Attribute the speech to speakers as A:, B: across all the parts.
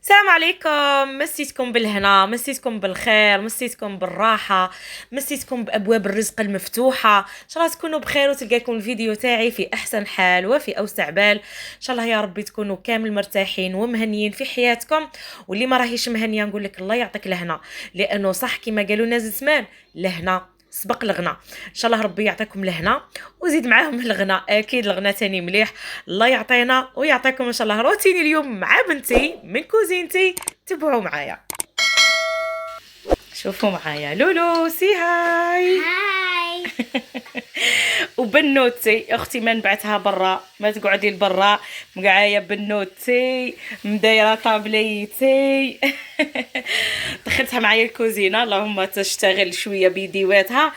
A: السلام عليكم. مسيتكم بالهنا، مسيتكم بالخير، مسيتكم بالراحة، مسيتكم بأبواب الرزق المفتوحة. إن شاء الله تكونوا بخير وتلقاكم الفيديو تاعي في أحسن حال وفي أوسع بال. إن شاء الله يا ربي تكونوا كامل مرتاحين ومهنيين في حياتكم، واللي ما راهيش مهنية نقول لك الله يعطيك الهنا، لأنه صح كما قالوا ناس زمان، لهنا سبق الغنى. ان شاء الله ربي يعطيكم الهنا وزيد معاهم الغنى، اكيد الغنى تاني مليح. الله يعطينا ويعطيكم ان شاء الله. روتيني اليوم مع بنتي من كوزينتي، تبعوا معايا، شوفوا معايا. لولو سي هاي.
B: هاي.
A: وبنوتي اختي ما نبعتها برا، ما تقعدي لبرا، مقعايه بنوتي مدايره طابليتي. دخلتها معايا الكوزينه، اللهم تشتغل شويه بيديواتها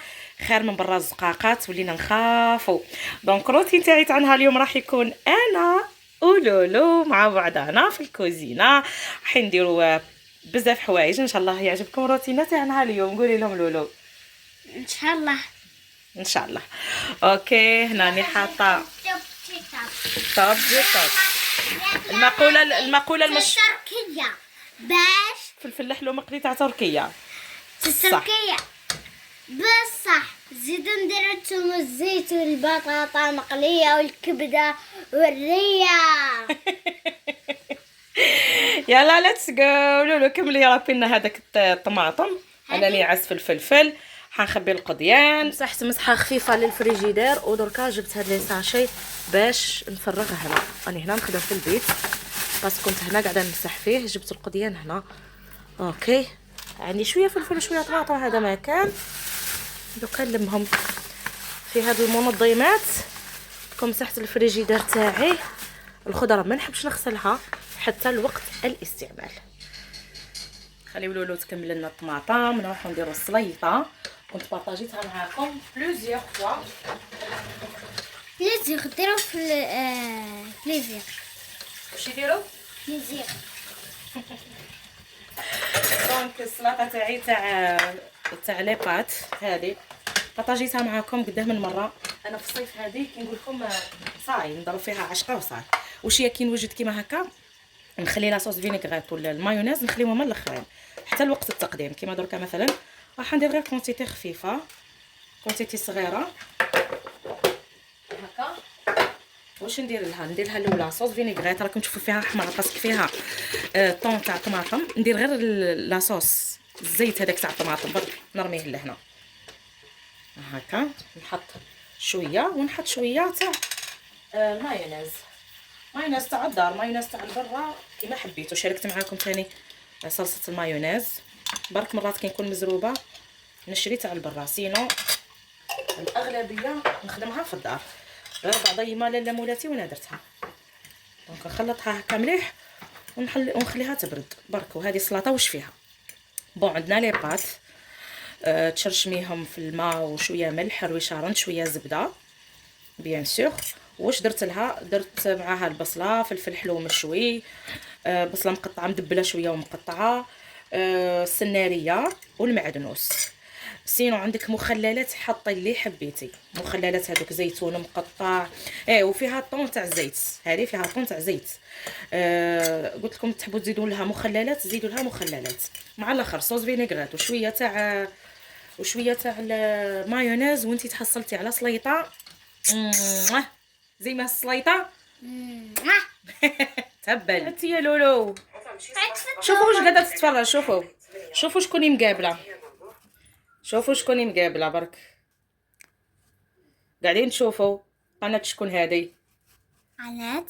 A: خير من برا الزقاقات، ولينا نخافوا. دونك روتين تاعي تاع نهار اليوم راح يكون انا ولولو مع بعضنا في الكوزينه، راح نديروا بزاف حوايج. ان شاء الله يعجبكم روتينا تاع نهار اليوم. قولي لهم لولو.
B: ان شاء الله.
A: ان شاء الله. اوكي هنا راني حاطه طاب جو طاب. المقوله
B: تركيا باش
A: فلفل حلو مقلي تاع تركيا.
B: تركيا بصح زيد ندير الثوم والزيت والبطاطا مقليه والكبده والريه.
A: يلا ليتس جو. لولو كملي ربي لنا هذاك الطماطم، انا اللي عزف الفلفل. حنخبي القضيان، مسحت مسحه خفيفه للفريجيدير، ودركا جبت هاد لي ساشي باش نفرغه هنا. راني هنا نخدم في البيت بس كنت هنا قاعده نمسح فيه. جبت القضيان هنا. اوكي عندي شويه فلفل وشويه طماطم، هذا ما كان. دوكا نلمهم في هاد المنظمات. كون مسحت الفريجيدير تاعي، الخضره ما نحبش نغسلها حتى لوقت الاستعمال. خليو لولو تكمل لنا الطماطم، نروحو نديرو السليطه. كنت بارطاجيتها معاكم بلوزيغ فوا.
B: بليزير ديرو في بليزير.
A: واش يديروا
B: بليزير.
A: دونك السلطه تاعي تاع لي بات هذه بارطاجيتها معاكم قدام من مره. انا في الصيف هذه كي نقول لكم صاي نضرب فيها عشقه وصاي. واش هي كي نوجد كيما هكا نخلي لاصوص فينيغريت ولا المايونيز نخليهم من الاخرين حتى لوقت التقديم. كيما دركا مثلا راح ندير غير كونتيتي خفيفه، كونتيتي صغيره هكا. واش ندير لها الاولى صوص فينيغريت، راكم تشوفوا فيها احمر باسكو فيها طون تاع طماطم. ندير غير لاصوص الزيت هذاك تاع الطماطم برك نرميه لهنا هكا. نحط شويه ونحط شويه تاع مايونيز، مايونيز تاع الدار، مايونيز تاع البرا كيما حبيتو. شاركت معاكم ثاني صلصه المايونيز، برك مرات كي نكون مزروبه نشري تاع البرا، سينو الاغلبيه نخدمها في الدار. غير بعض ايما لاله مولاتي وانا درتها. دونك نخلطها هكا مليح ونخليها تبرد برك. وهذه السلطه واش فيها بون، عندنا لي بات تشرشميهم في الماء وشويه ملح، رويشه شويه زبده بيان سور. واش درت لها؟ درت معاها البصله، فلفل حلو مشوي، بصله مقطعه مدبله شويه ومقطعه، السناريه والمعدنوس. سينو عندك مخللات حطي اللي حبيتي، مخللات هذوك زيتون مقطع وفيها طون تاع الزيت. هذه فيها طون تاع زيت. قلت لكم تحبوا تزيدوا لها مخللات زيدوا لها مخللات. مع الاخر صوص فينيغريت وشويه تاع المايونيز، وانتي تحصلتي على سليطه زي ما السليطه تهبل. انت يا لولو شوفوا واش قاعده تتفرج. شوفوا شكون مقابله، شوفوا شكون مقابله برك. قاعدين تشوفوا قناه شكون هذه؟
B: قناة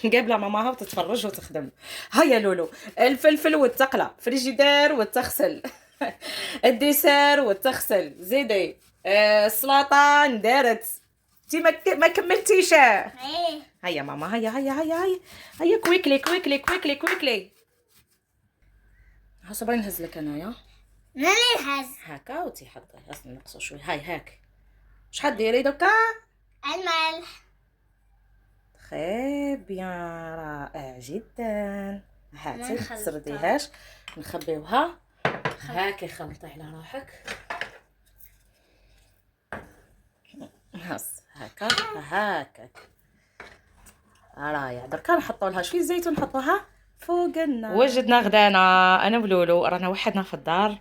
A: مقابله ماماها وتتفرج وتخدم. هيا لولو الفلفل والتقله، فريجيدير وتغسل. الديسير وتغسل، زيدي السلطه ندارت. انتي ما كملتيش.
B: ايه.
A: هيا ماما، هيا كويكلي كويكلي كويكلي كويكلي. ها صبري نهز لك انايا
B: ماني الحز
A: هكا وتيحطي اصلا نقصو شويه. هاي هاك شحال ديري دوكا؟
B: الملح.
A: خي بيان، رائع جدا. هاتي تسرديهاش نخبيوها هاكي، خلطي على روحك هكا هكاك. رايع. دركا نحطوا لها شويه زيت ونحطوها فوق النار. وجدنا غدانا انا ولولو، رانا وحدنا في الدار.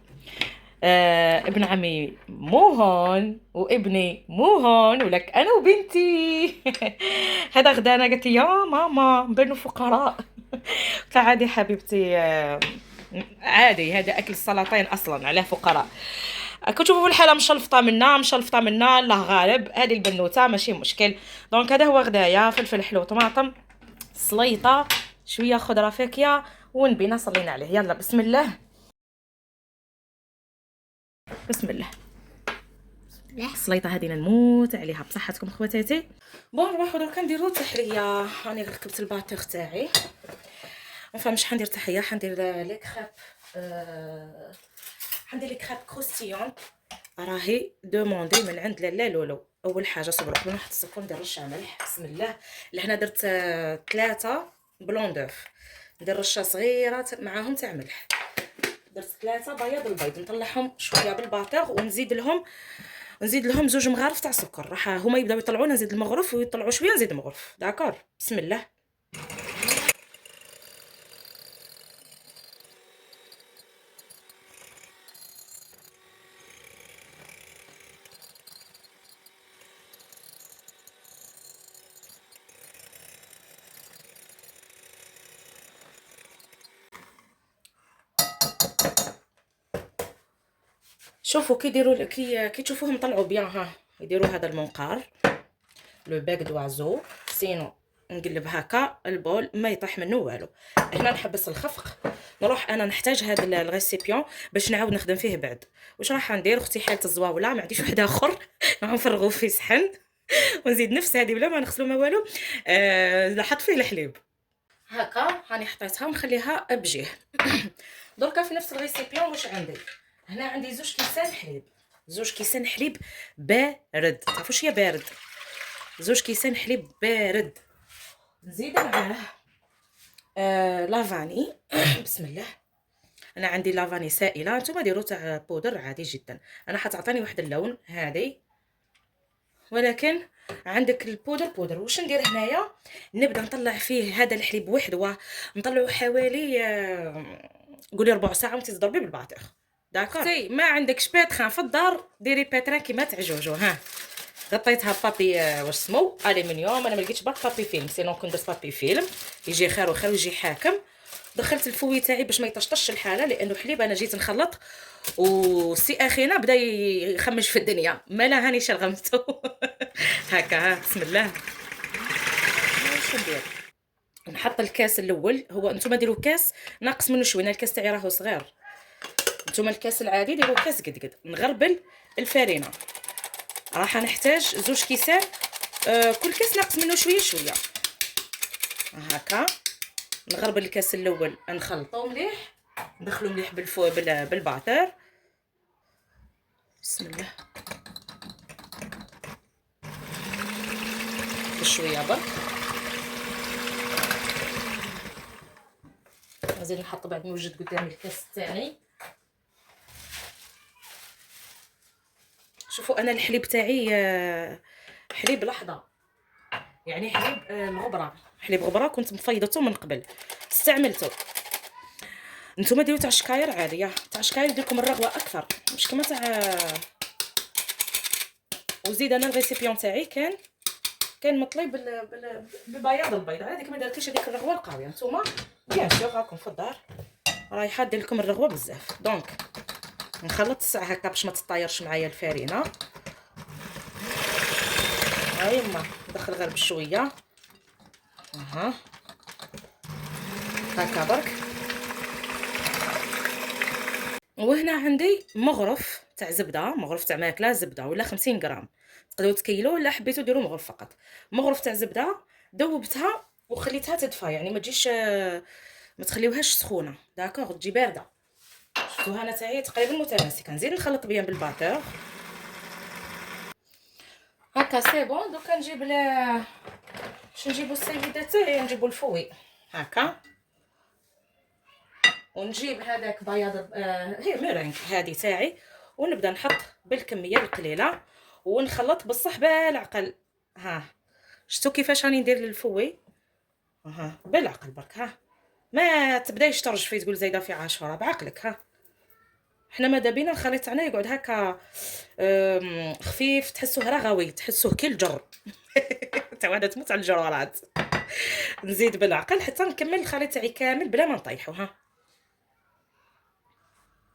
A: ابن عمي مو هون وابني مو هون، ولك انا وبنتي. هذا غدانا. قالت لي يا ماما نبانو فقراء. قلت لها عادي حبيبتي، عادي، هذا اكل السلاطين اصلا على فقراء. كتشوفوا الحاله مشلفطه منا الله غالب. هذه البنوته ماشي مشكل. دونك هذا هو غدايا: فلفل حلو، طماطم، سليطه، شويه خضره فاكهه ونبينا صلينا عليه. يلا بسم الله. بسم الله. السليطه هذه نموت عليها بصحتكم خواتاتي. بون نروحو دركا نديرو التحليه. راني ركبت الباتور تاعي. مفهمش حندير تحيه، حندير لي كريب، حندير لي كريب كروستيون. راهي دوموندي من عند لاله لولو. اول حاجه صبروا قبل ما نحط السكر ندير رشه ملح. بسم الله. لهنا درت 3 بلون دوف، ندير رشه صغيره معاهم تاع ملح. درت 3 بياض البيض، نطلعهم شويه بالباتور ونزيد لهم 2 مغارف تاع سكر. راح هما يبداو يطلعوا، نزيد المغرف ويطلعوا شويه نزيد المغرف. داكور. بسم الله. شوفوا كي يديروا كي تشوفوهم طلعوا بيان. ها يديروا هذا المنقار لو باك دوازو، سينو نقلب هكا البول ما يطيح منه والو. هنا نحبس الخفق. نروح انا نحتاج هذا الغيسيبيون باش نعاود نخدم فيه بعد. واش راح ندير اختي حالة الزواوله، ما عنديش واحد اخر. نفرغوا فيه صحن ونزيد نفس هذه بلا ما نغسلو ما والو. نحط فيه الحليب هكا. هاني حطيتها ونخليها بجيه. دركا في نفس الغيسيبيون واش عندي هنا؟ عندي 2 كيسان حليب. 2 كيسان حليب بارد. تعرفوا شي بارد؟ 2 كيسان حليب بارد. نزيد معاه لافاني. بسم الله. انا عندي لافاني سائله، نتوما ديروا تاع بودر عادي جدا. انا حتعطيني واحد اللون هذه، ولكن عندك البودر. واش ندير هنايا؟ نبدا نطلع فيه هذا الحليب وحده، نطلعوا حوالي قولي ربع ساعه وانت تضربي بالباطيخ. داكور. سي ما عندكش باتران في الدار ديري باتران كيما تاع جوجو. ها غطيتها بابي واش سمو الومنيوم. انا ما لقيتش برك بابي فيلم، سينو كنت درت بابي فيلم يجي خير وخير ويجي حاكم. دخلت الفوي تاعي باش ما يطشطش الحاله، لانه حليب انا جيت نخلط وسي اخينا بدا يخمش في الدنيا. مالا هاني شلغمتو. هكا. بسم الله. واش ندير؟ نحط الكاس الاول. هو نتوما ديروا كاس ناقص منه شويه، انا الكاس تاعي راهو صغير. نتوما الكاس العادي ديروا كاس قد نغربل الفارينه. راح نحتاج 2 كيسان، كل كاس ناقص منه شويه شويه. هكا نغربل الكاس الاول، نخلطو مليح، ندخلو مليح بالباتر. بسم الله. بشويه برك. نزيد نحط بعد ما وجد قدامي الكاس تاعي. شوفوا انا الحليب تاعي حليب لحظه، يعني حليب الغبره. حليب غبره كنت مفيضته من قبل استعملته. نتوما ديروا تاع الشكاير عاديه، تاع الشكاير ديركم الرغوه اكثر مش كما تاع. وزيد انا الريسيبيون تاعي كان مطلي بالبياض البيض. هذيك ما درتليش هذيك الرغوه القاويه. نتوما بيان سور راكم في الدار رايحه دير لكم الرغوه بزاف. دونك نخلط الساعه هكا باش ما تطايرش معايا الفارينه. هايما ندخل غير بشويه. هكا برك. وهنا عندي مغرف تاع زبده، مغرف تاع ماكله زبده ولا 50 غرام، تقدروا تكيلوا ولا حبيتوا ديروا مغرف فقط. مغرف تاع زبده ذوبتها وخليتها تدفى، يعني ما تجيش ما تخليوهاش سخونه. داكوغ تجي بارده. شفتوها انا تاعي تقريبا متماسكه. نزيد نخلط بيان بالباتور هكا. سي بون. دوكا نجيب باش نجيبو السيدات تاعي، نجيبو الفوي هكا، ونجيب هذاك بياض هي ميرينغ هذه تاعي، ونبدا نحط بالكميه القليله ونخلط بصح بالعقل. ها شفتوا كيفاش راني ندير للفوي؟ بالعقل برك. ها ما تبدايش ترجفي تقول زايده في 10 بعقلك. ها حنا ماذا بينا الخليط تاعنا يقعد هكا خفيف، تحسوه راه غاوي، تحسوه كي الجر. تا واحده تموت على الجرارات. نزيد بالعقل حتى نكمل الخليط تاعي كامل بلا ما نطيحو. ها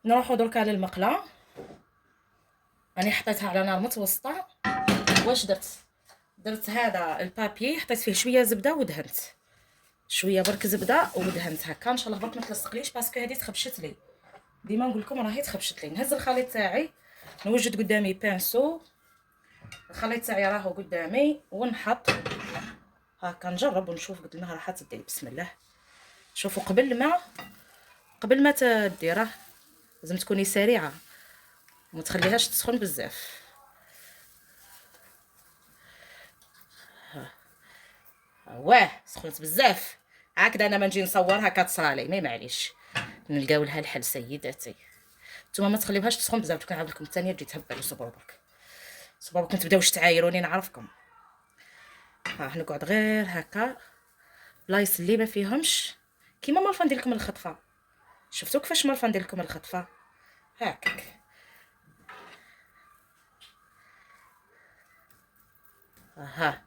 A: نروحو دركا للمقله. راني حطيتها على نار متوسطه. واش درت هذا البابي، حطيت فيه شويه زبده ودهنت شويه برك زبده ودهنت هكا ان شاء الله برك ما تلصقليش باسكو هذه تخبشت لي. ديما نقول لكم راهي تخبشت لي. نهز الخليط تاعي، نوجد قدامي بانسو، الخليط تاعي راهو قدامي، ونحط هكا نجرب ونشوف قد ما راح تدير. بسم الله. شوفوا قبل ما تديره لازم تكوني سريعه وما تخليهاش تسخن بزاف. واه سخنت بزاف هكذا. انا ما نجي نصورها كتصرالي مي معليش، نلقاو لها الحل سيداتي. نتوما ما تخليوهاش تسخن بزاف. كنعاود لكم الثانيه تجي تهبل. صبروا برك تبداوش تعايروني نعرفكم. ها نقعد غير هكا بلايص اللي ما فيهمش، كيما مالفه ندير لكم الخطفه. شفتوا كيفاش مالفه ندير لكم الخطفه هكاك. ها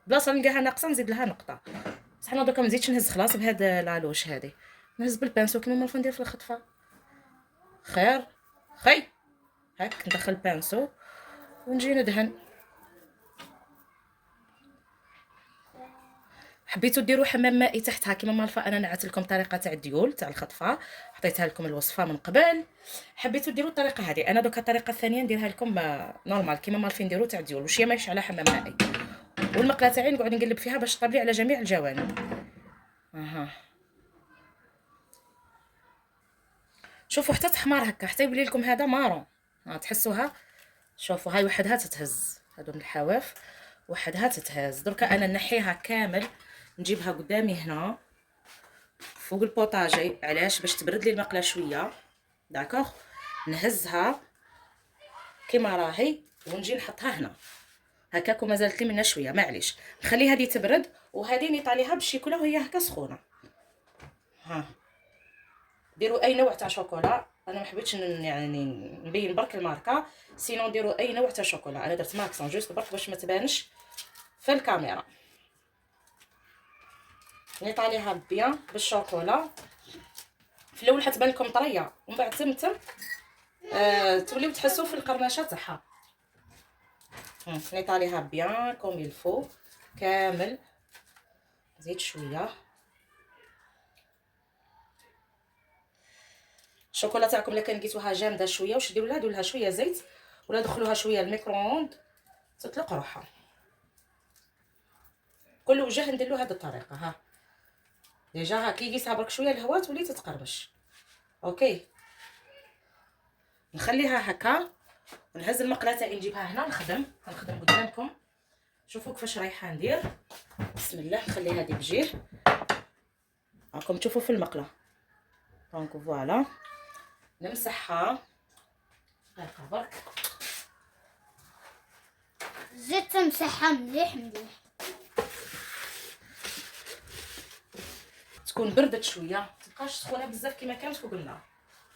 A: بلاصه نلقاها ناقصه نزيد لها نقطه. بصح انا دوكا ما نزيدش نهز خلاص بهاد لالوش هذه، نهز بالبانسو كيما مالفه ندير في الخطفه. خير هاك ندخل البانسو ونجي ندهن. حبيتوا ديروا حمام مائي تحتها كيما مالفه انا نعت لكم طريقه تاع الديول تاع الخطفه، حطيتها لكم الوصفه من قبل. حبيتوا ديروا الطريقه هذه، انا دوكا الطريقه الثانيه نديرها لكم نورمال كيما مالفين نديروا تاع الديول، وشي ماشي على حمام مائي. والمقله تاعي نقعد نقلب فيها باش تطيب لي على جميع الجوانب. شوفوا حتى تحمر هكا حتى يولي لكم هذا مارون. تحسوها. شوفوا هاي وحدها تتهز، هادو من الحواف وحدها تتهز. دركا انا نحيها كامل نجيبها قدامي هنا فوق البوطاجي. علاش؟ باش تبرد لي المقله شويه. داكوغ نهزها كيما راهي ونجي نحطها هنا هكاك. ومازالت لي منها شويه معليش، نخلي هذه تبرد وهذه نيطاليها بالشيكولا وهي هكا سخونه. ديروا اي نوع تاع شوكولا، انا ما حبيتش يعني نبين برك الماركه، سينو ديروا اي نوع تاع شوكولا. انا درت ماكسون جوست برك باش ما تبانش في الكاميرا. نيطاليها بيان بالشوكولا. في الاول حتبان لكم طريه ومن بعد تمتم توليو تحسوا في القرمشه تاعها. نيطاليها بيان كوم يلفو كامل. زيد شويه الشوكولا تاعكم الا كان لقيتوها جامده شويه واش ديروا لها؟ ديروا لها شويه زيت ولا دخلوها شويه الميكرووند تطلق روحها. كل وجه ندير له هذه الطريقه. ها ديجا كي يجي برك شويه الهواء تولي تتقرمش. اوكي نخليها هكا ونهز المقله تاعي نجيبها هنا نخدم قدامكم. شوفوا كيفاش رايحه ندير. بسم الله. نخلي هذه بجيه راكم تشوفوا في المقله. دونك فوالا نمسحها هكا برك.
B: زدت تمسحها مليح
A: تكون بردت شويه، متبقاش سخونه بزاف كيما كانت فوق النار.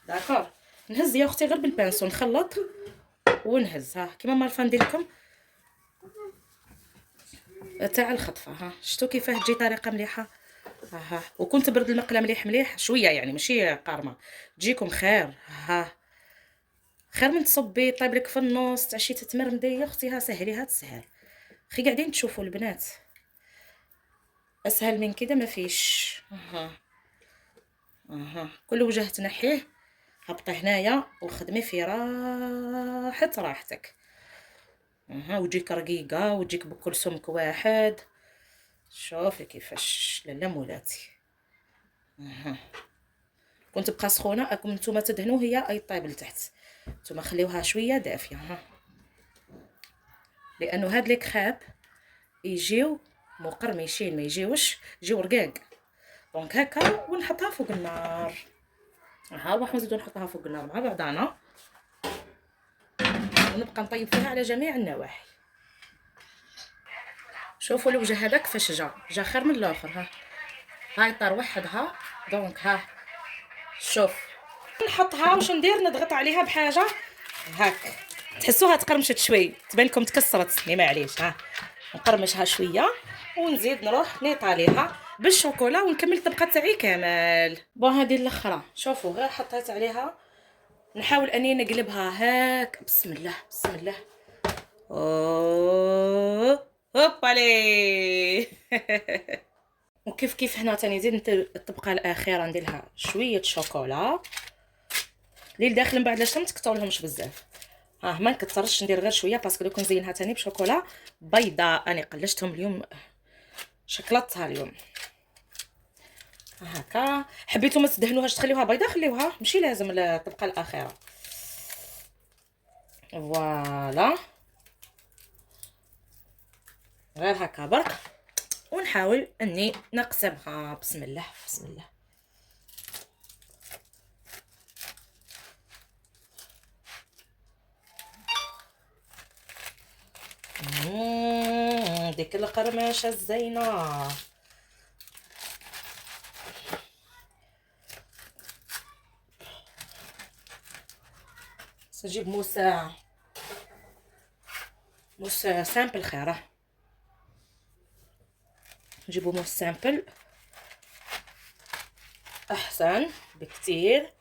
A: داكور نهز يا اختي غير بالبانسو نخلط ونهز. ها كيما مالفه ندير لكم تاع الخطفه. ها شفتوا كيفاه تجي طريقه مليحه. ها وكنت تبرد المقله مليح شويه يعني ماشي قارمه تجيكم خير. ها خير من تصبي طيب لك في النص تاع شي تتمرمدي يا اختي. ها سهليها تسهل خي. قاعدين تشوفوا البنات اسهل من كده ما فيش. كل وجه تنحيه هبطي هنايا وخدمي في راحتك. وتجيك رقيقه وتجيك بكل سمك واحد. شوفي كيفاش لاله مولاتي. كنت تبقى سخونه راكم نتوما تدهنوا هي اي طيب لتحت. نتوما خليوها شويه دافيه لانه هاد لي كريب يجيو مقرمشين ما يجيوش يجيو رقاق. دونك هكا ونحطها فوق النار. نروحو نزيدو نحطها فوق النار مع بعضنا ونبقى نطيب فيها على جميع النواحي. شوفوا الوجه هذا كيفاش جا خير من الاخر. ها هاي طار وحدها. دونك ها شوف نحطها واش ندير، نضغط عليها بحاجه هاك تحسوها تقرمشت شوي، تبان لكم تكسرت ما معليش. ها نقرمشها شويه ونزيد نروح نيطاليها بالشوكولا ونكمل الطبقه تاعي كامل. بون هذه الاخرى شوفوا غير حطيت عليها، نحاول اني نقلبها هاك. بسم الله بسم الله. اوه هوبالي. وكيف كيف هنا تاني نزيد الطبقه الاخيره ندير لها شويه شوكولا اللي لداخل من بعد لاش ما تكثرلهمش بزاف. ها ما نكثرش، ندير غير شويه باسكو دوك نزينها تاني بشوكولا بيضاء. انا قلشتهم اليوم، شكلطتها اليوم هكا. حبيتو ما تدهنوهاش تخليوها بيضاء خليوها، ماشي لازم الطبقه الاخيره. فوالا غير هكا برك، ونحاول اني نقسمها. بسم الله بسم الله. ديك القرمشه الزينه. نجيب موس سامبل خيره، نجيبو موس سامبل احسن بكتير.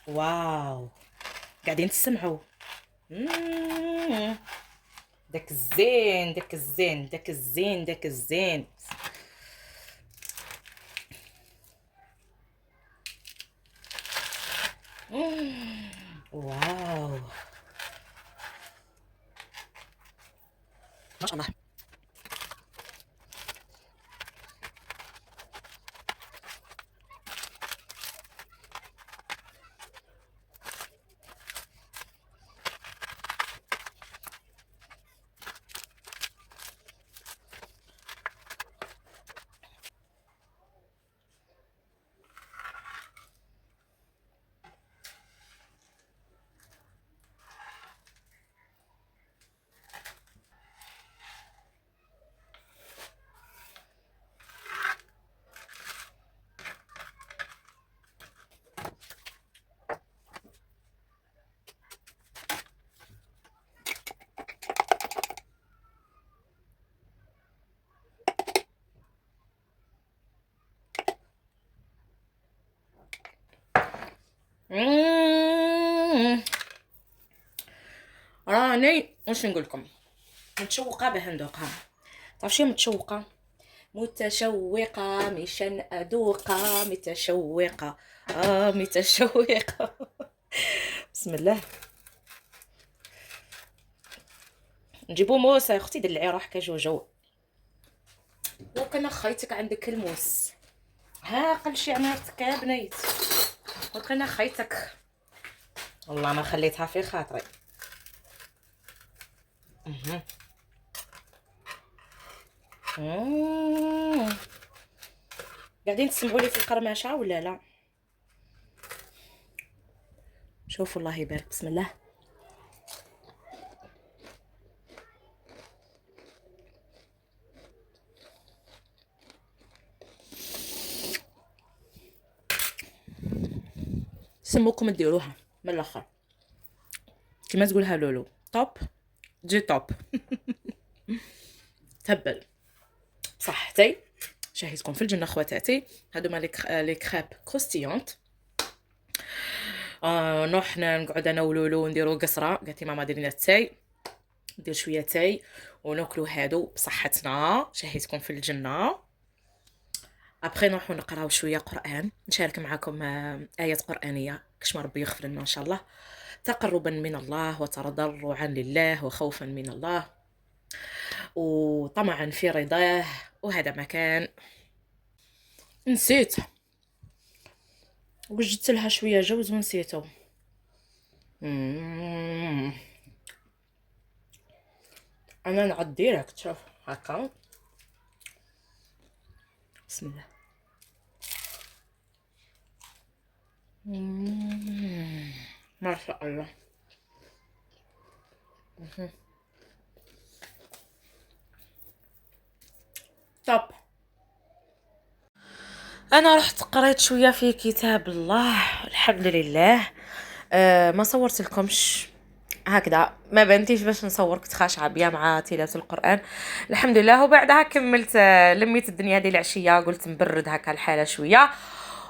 A: واو قاعدين تسمعوا داك الزين داك الزين داك الزين داك الزين. واو ما شاء الله. راني واش نقول لكم، متشوقه باه ندوقها. تعرف شنو متشوقه؟ متشوقه مشان ادوقها، متشوقه متشوقه. بسم الله. نجيبو موس يا اختي دلعي روحك جوجو. وكان خيتك عندك الموس، ها قل شي عمرتك يا بنيت، وكان خيتك والله ما خليتها في خاطري. قاعدين تسمعوا لي في القرمشه ولا لا؟ شوفوا الله يبارك. بسم الله. سموكم ديروها من الاخر كيما تقولها لولو، توب جي توب. تهبل صحتي. شهيتكم في الجنه خواتاتي. هادو لي كريب كروستيونت. نروح نقعد انا ولولو نديرو قصره. قالت لي ماما ديري لنا التاي، ندير شويه تاي وناكلو هادو بصحتنا. شهيتكم في الجنه. ابخي نروحو نقراو شويه قران، نشارك معكم ايات قرانيه كش ما ربي يغفر لنا ان شاء الله، تقربا من الله وتضرعا لله وخوفا من الله وطمعا في رضاه. وهذا مكان نسيت وجدت لها شويه جوز ونسيته. انا نعد ديريكت. شوف هكا. بسم الله. ما شاء الله. طب انا رحت قريت شويه في كتاب الله الحمد لله. ما صورت لكمش هكذا، ما بنتيش باش نصور، كنت خاشعه بيا مع تلاوه القران الحمد لله. وبعدها كملت، لميت الدنيا هذه العشيه، قلت نبرد هكا الحاله شويه.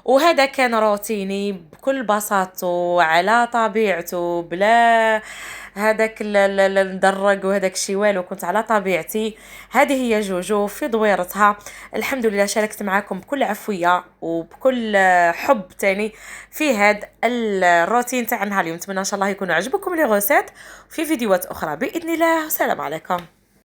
A: وهذا كان روتيني بكل بساطته على طبيعته، بلا هذاك ندرق وهذاك الشي والو، كنت على طبيعتي. هذه هي جوجو في دويرتها. الحمد لله شاركت معاكم بكل عفويه وبكل حب تاني في هذا الروتين تاع نهار اليوم. نتمنى ان شاء الله يكونوا عجبكم لي غوسيت في فيديوهات اخرى باذن الله. والسلام عليكم.